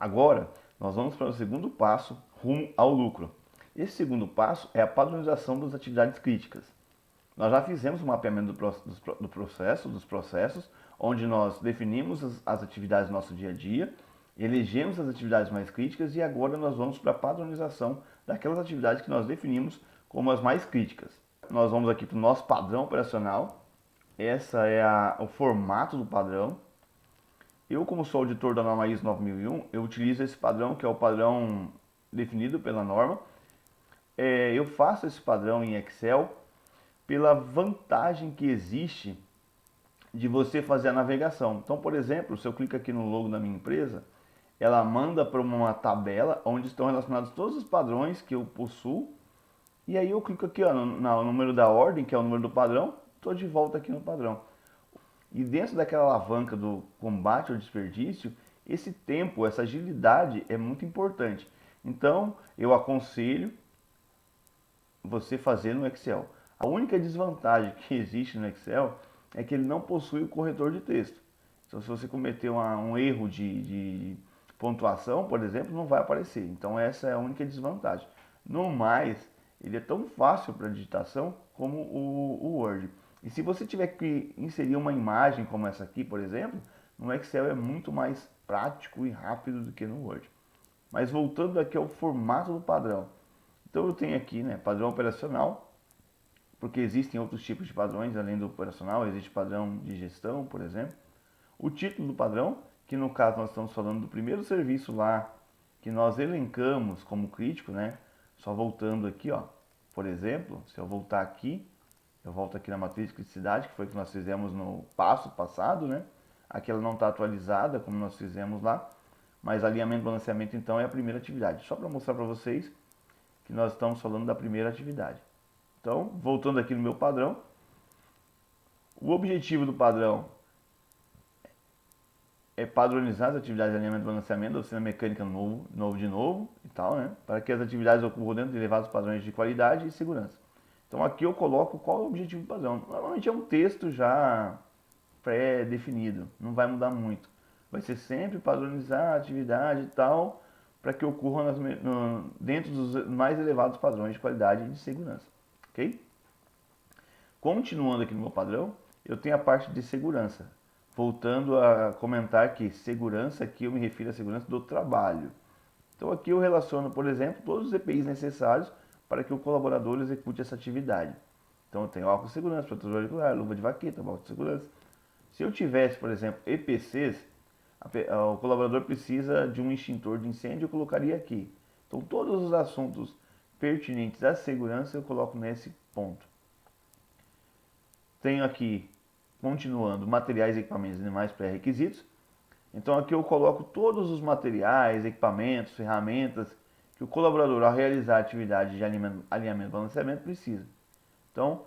Agora, nós vamos para o segundo passo, rumo ao lucro. Esse segundo passo é a padronização das atividades críticas. Nós já fizemos um mapeamento dos processos, onde nós definimos as atividades do nosso dia a dia, elegemos as atividades mais críticas e agora nós vamos para a padronização daquelas atividades que nós definimos como as mais críticas. Nós vamos aqui para o nosso padrão operacional. Essa é o formato do padrão. Eu, como sou auditor da norma ISO 9001, eu utilizo esse padrão, que é o padrão definido pela norma. Eu faço esse padrão em Excel pela vantagem que existe de você fazer a navegação. Então, por exemplo, se eu clico aqui no logo da minha empresa, ela manda para uma tabela onde estão relacionados todos os padrões que eu possuo. E aí eu clico aqui ó, no número da ordem, que é o número do padrão, estou de volta aqui no padrão. E dentro daquela alavanca do combate ao desperdício, esse tempo, essa agilidade é muito importante. Então, eu aconselho você fazer no Excel. A única desvantagem que existe no Excel é que ele não possui o corretor de texto. Então, se você cometer um erro de pontuação, por exemplo, não vai aparecer. Então, essa é a única desvantagem. No mais, ele é tão fácil para digitação como o Word. E se você tiver que inserir uma imagem como essa aqui, por exemplo, no Excel é muito mais prático e rápido do que no Word. Mas voltando aqui ao formato do padrão. Então eu tenho aqui, né, padrão operacional, porque existem outros tipos de padrões além do operacional, existe padrão de gestão, por exemplo. O título do padrão, que no caso nós estamos falando do primeiro serviço lá, que nós elencamos como crítico, né? Só voltando aqui, ó, por exemplo, se eu voltar aqui, eu volto aqui na matriz de criticidade, que foi o que nós fizemos no passo passado, né? Aqui ela não está atualizada, como nós fizemos lá, mas alinhamento e balanceamento então é a primeira atividade. Só para mostrar para vocês que nós estamos falando da primeira atividade. Então, voltando aqui no meu padrão, o objetivo do padrão é padronizar as atividades de alinhamento e balanceamento da oficina mecânica novo e tal, né? Para que as atividades ocorram dentro de elevados padrões de qualidade e segurança. Então aqui eu coloco qual é o objetivo do padrão. Normalmente é um texto já pré-definido, não vai mudar muito. Vai ser sempre padronizar a atividade e tal, para que ocorra dentro dos mais elevados padrões de qualidade e de segurança. Ok? Continuando aqui no meu padrão, eu tenho a parte de segurança. Voltando a comentar que segurança, aqui eu me refiro à segurança do trabalho. Então aqui eu relaciono, por exemplo, todos os EPIs necessários para que o colaborador execute essa atividade. Então eu tenho óculos de segurança, protetor auricular, luva de vaqueta, óculos de segurança. Se eu tivesse, por exemplo, EPCs, o colaborador precisa de um extintor de incêndio, eu colocaria aqui. Então todos os assuntos pertinentes à segurança eu coloco nesse ponto. Tenho aqui, continuando, materiais, equipamentos e demais pré-requisitos. Então aqui eu coloco todos os materiais, equipamentos, ferramentas que o colaborador, ao realizar a atividade de alinhamento e balanceamento, precisa. Então,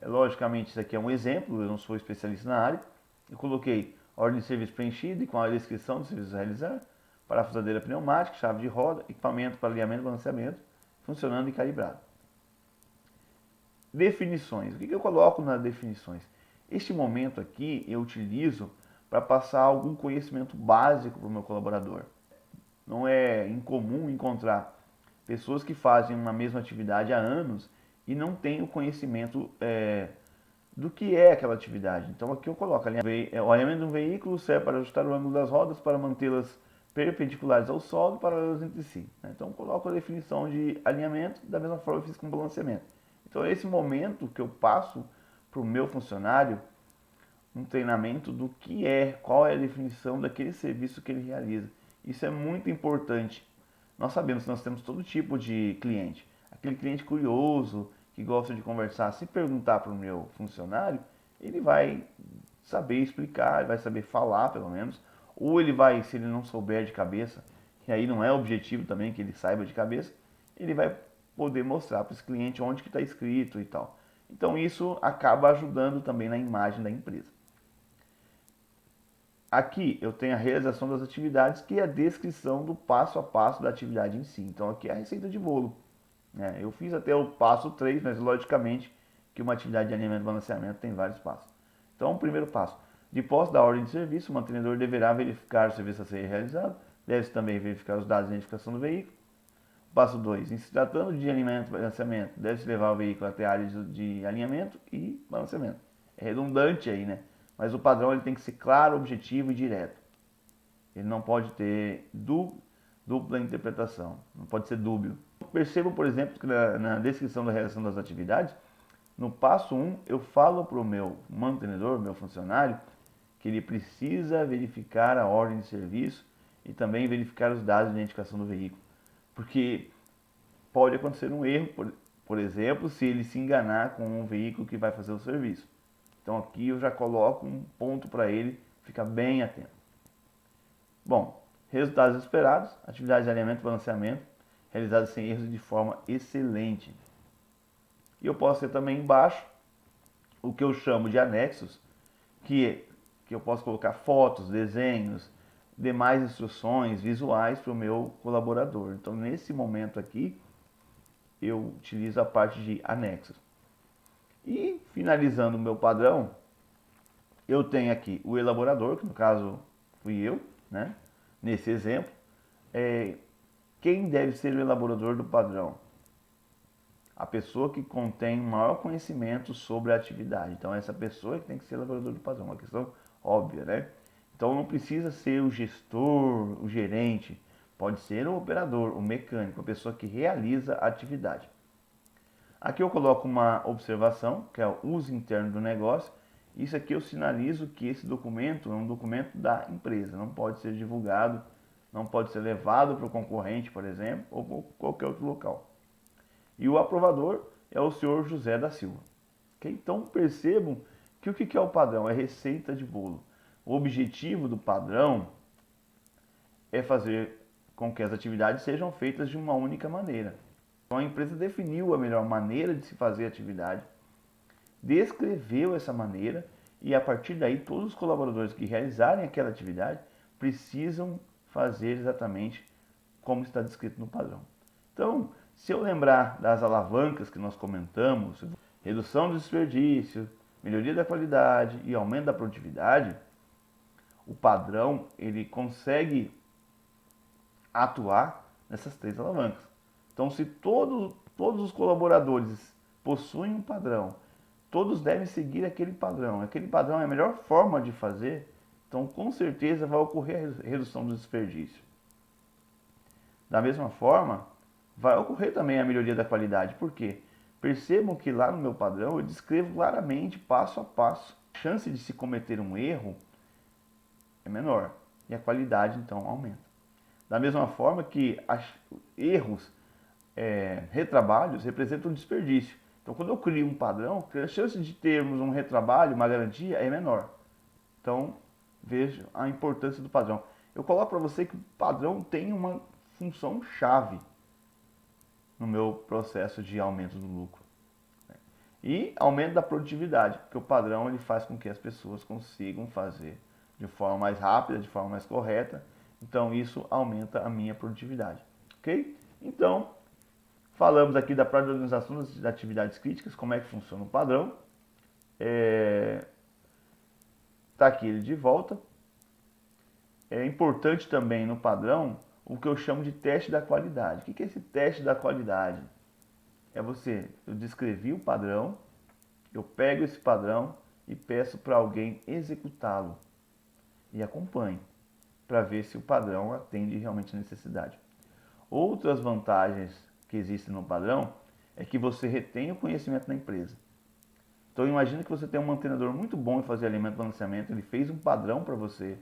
logicamente, isso aqui é um exemplo, eu não sou especialista na área. Eu coloquei ordem de serviço preenchida e com a descrição do serviço a realizar, parafusadeira pneumática, chave de roda, equipamento para alinhamento e balanceamento, funcionando e calibrado. Definições. O que eu coloco nas definições? Este momento aqui eu utilizo para passar algum conhecimento básico para o meu colaborador. Não é incomum encontrar pessoas que fazem uma mesma atividade há anos e não têm o conhecimento do que é aquela atividade. Então aqui eu coloco o alinhamento de um veículo serve para ajustar o ângulo das rodas, para mantê-las perpendiculares ao solo e paralelas entre si. Então eu coloco a definição de alinhamento, da mesma forma eu fiz com o balanceamento. Então é esse momento que eu passo para o meu funcionário um treinamento do que é, qual é a definição daquele serviço que ele realiza. Isso é muito importante. Nós sabemos que nós temos todo tipo de cliente. Aquele cliente curioso, que gosta de conversar, se perguntar para o meu funcionário, ele vai saber explicar, ele vai saber falar pelo menos, ou ele vai, se ele não souber de cabeça, que aí não é objetivo também que ele saiba de cabeça, ele vai poder mostrar para esse cliente onde que está escrito e tal. Então isso acaba ajudando também na imagem da empresa. Aqui eu tenho a realização das atividades, que é a descrição do passo a passo da atividade em si. Então aqui é a receita de bolo. Eu fiz até o passo 3, mas logicamente que uma atividade de alinhamento e balanceamento tem vários passos. Então, o primeiro passo. De posse da ordem de serviço, o mantenedor deverá verificar o serviço a ser realizado, deve-se também verificar os dados de identificação do veículo. Passo 2. Em se tratando de alinhamento e balanceamento, deve-se levar o veículo até a área de alinhamento e balanceamento. É redundante aí, né? Mas o padrão ele tem que ser claro, objetivo e direto. Ele não pode ter dupla interpretação, não pode ser dúbio. Percebo, por exemplo, que na descrição da realização das atividades, no passo 1, eu falo para o meu mantenedor, meu funcionário, que ele precisa verificar a ordem de serviço e também verificar os dados de identificação do veículo. Porque pode acontecer um erro, por exemplo, se ele se enganar com um veículo que vai fazer o serviço. Então aqui eu já coloco um ponto para ele ficar bem atento. Bom, resultados esperados, atividades de alinhamento e balanceamento, realizadas sem erros e de forma excelente. E eu posso ter também embaixo o que eu chamo de anexos, que eu posso colocar fotos, desenhos, demais instruções visuais para o meu colaborador. Então nesse momento aqui, eu utilizo a parte de anexos. E finalizando o meu padrão, eu tenho aqui o elaborador, que no caso fui eu, né? Nesse exemplo. Quem deve ser o elaborador do padrão? A pessoa que contém maior conhecimento sobre a atividade. Então essa pessoa que tem que ser o elaborador do padrão, uma questão óbvia, né? Então não precisa ser o gestor, o gerente, pode ser o operador, o mecânico, a pessoa que realiza a atividade. Aqui eu coloco uma observação, que é o uso interno do negócio. Isso aqui eu sinalizo que esse documento é um documento da empresa, não pode ser divulgado, não pode ser levado para o concorrente, por exemplo, ou para qualquer outro local. E o aprovador é o senhor José da Silva. Okay? Então percebam que o que é o padrão? É receita de bolo. O objetivo do padrão é fazer com que as atividades sejam feitas de uma única maneira. Então a empresa definiu a melhor maneira de se fazer a atividade, descreveu essa maneira e a partir daí todos os colaboradores que realizarem aquela atividade precisam fazer exatamente como está descrito no padrão. Então, se eu lembrar das alavancas que nós comentamos, redução do desperdício, melhoria da qualidade e aumento da produtividade, o padrão ele consegue atuar nessas três alavancas. Então, se todos os colaboradores possuem um padrão, todos devem seguir aquele padrão é a melhor forma de fazer, então com certeza vai ocorrer a redução do desperdício. Da mesma forma, vai ocorrer também a melhoria da qualidade. Por quê? Percebam que lá no meu padrão eu descrevo claramente, passo a passo. A chance de se cometer um erro é menor e a qualidade então aumenta. Da mesma forma que erros, retrabalhos representam um desperdício. Então quando eu crio um padrão, a chance de termos um retrabalho, uma garantia é menor. Então veja a importância do padrão. Eu coloco para você que o padrão tem uma função chave no meu processo de aumento do lucro. E aumento da produtividade, porque o padrão ele faz com que as pessoas consigam fazer de forma mais rápida, de forma mais correta. Então isso aumenta a minha produtividade. Ok? Então, falamos aqui da parte de organização das atividades críticas, como é que funciona o padrão. Está aqui ele de volta. É importante também no padrão o que eu chamo de teste da qualidade. O que é esse teste da qualidade? Eu descrevi o padrão, eu pego esse padrão e peço para alguém executá-lo e acompanhe para ver se o padrão atende realmente a necessidade. Outras vantagens que existem no padrão é que você retém o conhecimento da empresa. Então imagine que você tem um mantenedor muito bom em fazer alimento e balanceamento, ele fez um padrão para você.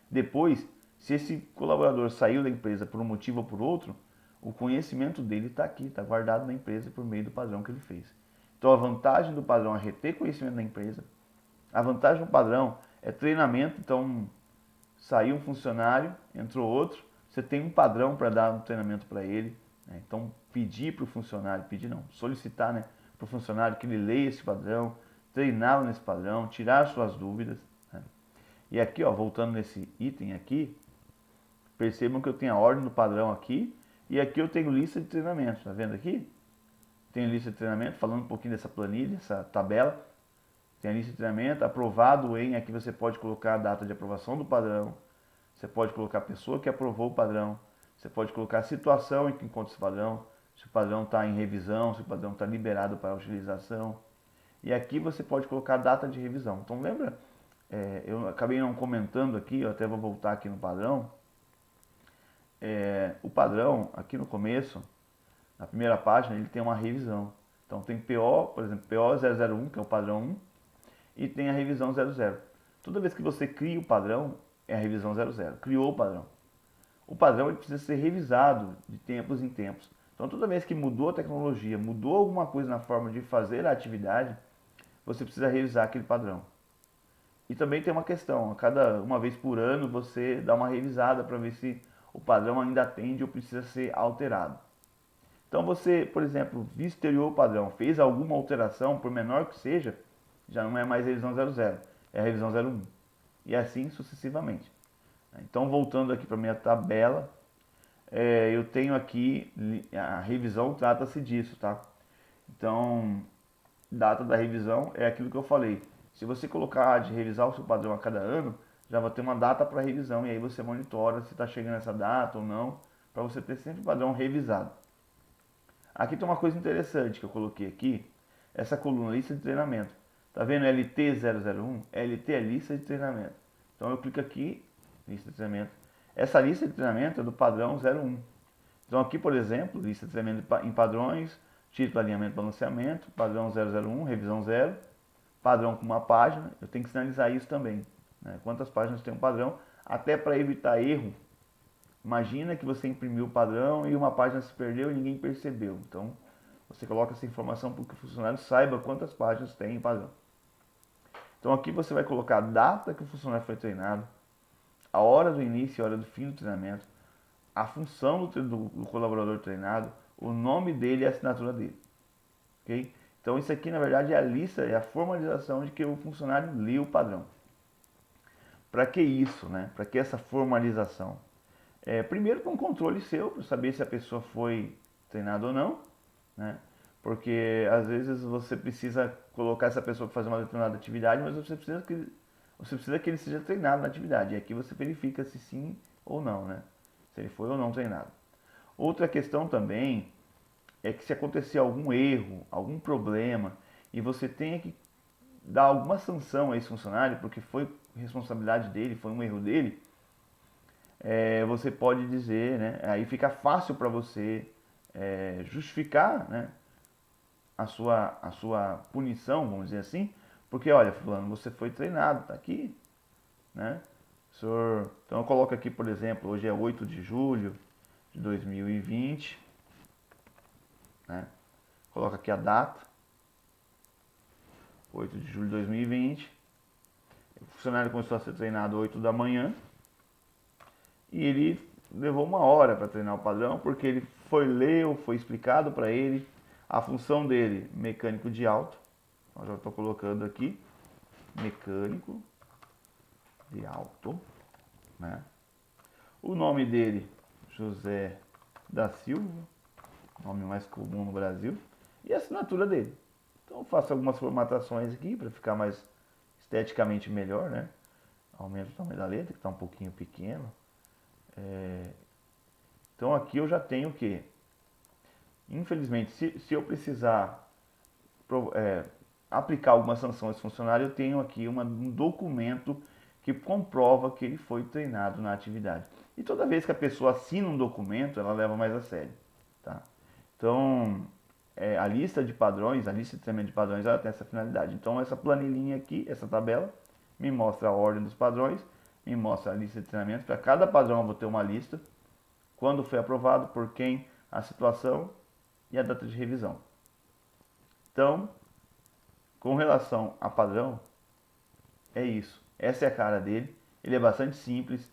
Depois, se esse colaborador saiu da empresa por um motivo ou por outro, o conhecimento dele está aqui, está guardado na empresa por meio do padrão que ele fez. Então a vantagem do padrão é reter conhecimento da empresa. A vantagem do padrão é treinamento. Então saiu um funcionário, entrou outro, você tem um padrão para dar um treinamento para ele. Né? Então pedir para o funcionário, solicitar, né, para o funcionário que ele leia esse padrão, treiná-lo nesse padrão, tirar suas dúvidas. Né? E aqui, ó, voltando nesse item aqui, percebam que eu tenho a ordem do padrão aqui e aqui eu tenho lista de treinamento. Tá vendo aqui? Tem lista de treinamento, falando um pouquinho dessa planilha, essa tabela. Tem a lista de treinamento, aprovado em, aqui você pode colocar a data de aprovação do padrão. você pode colocar a pessoa que aprovou o padrão, você pode colocar a situação em que encontra esse padrão, se o padrão está em revisão, se o padrão está liberado para utilização. E aqui você pode colocar a data de revisão. Então lembra, eu acabei não comentando aqui, eu até vou voltar aqui no padrão. O padrão, aqui no começo, na primeira página, ele tem uma revisão. Então tem PO, por exemplo, PO001, que é o padrão 1, e tem a revisão 00. Toda vez que você cria o padrão, é a revisão 00. Criou o padrão. O padrão ele precisa ser revisado de tempos em tempos. Então toda vez que mudou a tecnologia, mudou alguma coisa na forma de fazer a atividade, você precisa revisar aquele padrão. E também tem uma questão, a cada uma vez por ano você dá uma revisada para ver se o padrão ainda atende ou precisa ser alterado. Então você, por exemplo, vistoriou o padrão, fez alguma alteração, por menor que seja, já não é mais revisão 00, é a revisão 01. E assim sucessivamente. Então voltando aqui para minha tabela, eu tenho aqui, a revisão trata-se disso, tá? Então, data da revisão é aquilo que eu falei. Se você colocar de revisar o seu padrão a cada ano, já vai ter uma data para revisão e aí você monitora se está chegando essa data ou não, para você ter sempre o padrão revisado. Aqui tem uma coisa interessante que eu coloquei aqui, essa coluna lista de treinamento. Tá vendo LT001? LT é lista de treinamento. Então eu clico aqui, lista de treinamento. Essa lista de treinamento é do padrão 01. Então aqui, por exemplo, lista de treinamento em padrões, título, alinhamento, balanceamento, padrão 001, revisão 0, padrão com uma página, eu tenho que sinalizar isso também. Né? Quantas páginas tem um padrão, até para evitar erro. Imagina que você imprimiu o padrão e uma página se perdeu e ninguém percebeu. Então, você coloca essa informação para que o funcionário saiba quantas páginas tem em padrão. Então, aqui você vai colocar a data que o funcionário foi treinado, a hora do início e a hora do fim do treinamento, a função do colaborador treinado, o nome dele e a assinatura dele. Okay? Então, isso aqui, na verdade, é a lista, é a formalização de que o funcionário leu o padrão. Para que isso, né? Para que essa formalização? Primeiro para um controle seu, para saber se a pessoa foi treinada ou não, né? Porque às vezes você precisa colocar essa pessoa para fazer uma determinada atividade, mas você precisa que ele seja treinado na atividade. E aqui você verifica se sim ou não, né? Se ele foi ou não treinado. Outra questão também é que se acontecer algum erro, algum problema, e você tenha que dar alguma sanção a esse funcionário, porque foi responsabilidade dele, foi um erro dele, você pode dizer, né? Aí fica fácil para você justificar, né, a sua punição, vamos dizer assim, porque olha, fulano, você foi treinado, tá aqui, né? Senhor, então eu coloco aqui, por exemplo, hoje é 8 de julho de 2020, né? Coloca aqui a data, 8 de julho de 2020. O funcionário começou a ser treinado 8 da manhã e ele levou 1 hora para treinar o padrão, porque ele foi explicado para ele a função dele, mecânico de alto. Então, já estou colocando aqui, mecânico de alto, né? O nome dele, José da Silva, nome mais comum no Brasil, e a assinatura dele. Então eu faço algumas formatações aqui para ficar mais esteticamente melhor, né? Aumento o tamanho da letra, que está um pouquinho pequeno. Então aqui eu já tenho o que? Infelizmente, se eu precisar aplicar alguma sanção a esse funcionário, eu tenho aqui um documento que comprova que ele foi treinado na atividade. E toda vez que a pessoa assina um documento, ela leva mais a sério. Tá? Então, a lista de padrões, a lista de treinamento de padrões, ela tem essa finalidade. Então, essa planilhinha aqui, essa tabela, me mostra a ordem dos padrões, me mostra a lista de treinamento. Para cada padrão eu vou ter uma lista, quando foi aprovado, por quem, a situação e a data de revisão. Então, com relação a padrão, é isso. Essa é a cara dele. Ele é bastante simples.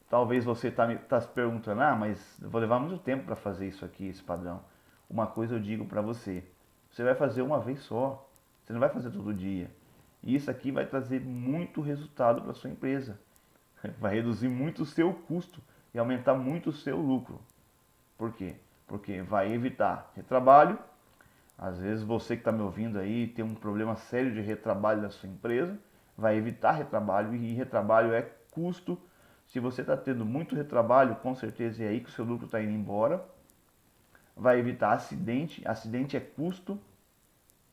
Talvez você está se perguntando, mas eu vou levar muito tempo para fazer isso aqui, esse padrão. Uma coisa eu digo para você, você vai fazer uma vez só. Você não vai fazer todo dia. E isso aqui vai trazer muito resultado para sua empresa. Vai reduzir muito o seu custo e aumentar muito o seu lucro. Por quê? Porque vai evitar retrabalho. Às vezes você que está me ouvindo aí tem um problema sério de retrabalho da sua empresa. Vai evitar retrabalho, e retrabalho é custo. Se você está tendo muito retrabalho, com certeza é aí que o seu lucro está indo embora. Vai evitar acidente. Acidente é custo.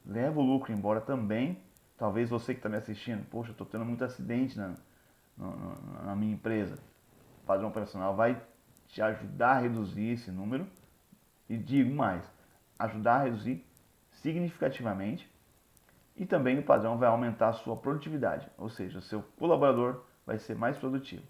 Leva o lucro embora também. Talvez você que está me assistindo, poxa, eu estou tendo muito acidente na minha empresa. O padrão operacional vai te ajudar a reduzir esse número. E digo mais, ajudar a reduzir significativamente. E também o padrão vai aumentar a sua produtividade, ou seja, o seu colaborador vai ser mais produtivo.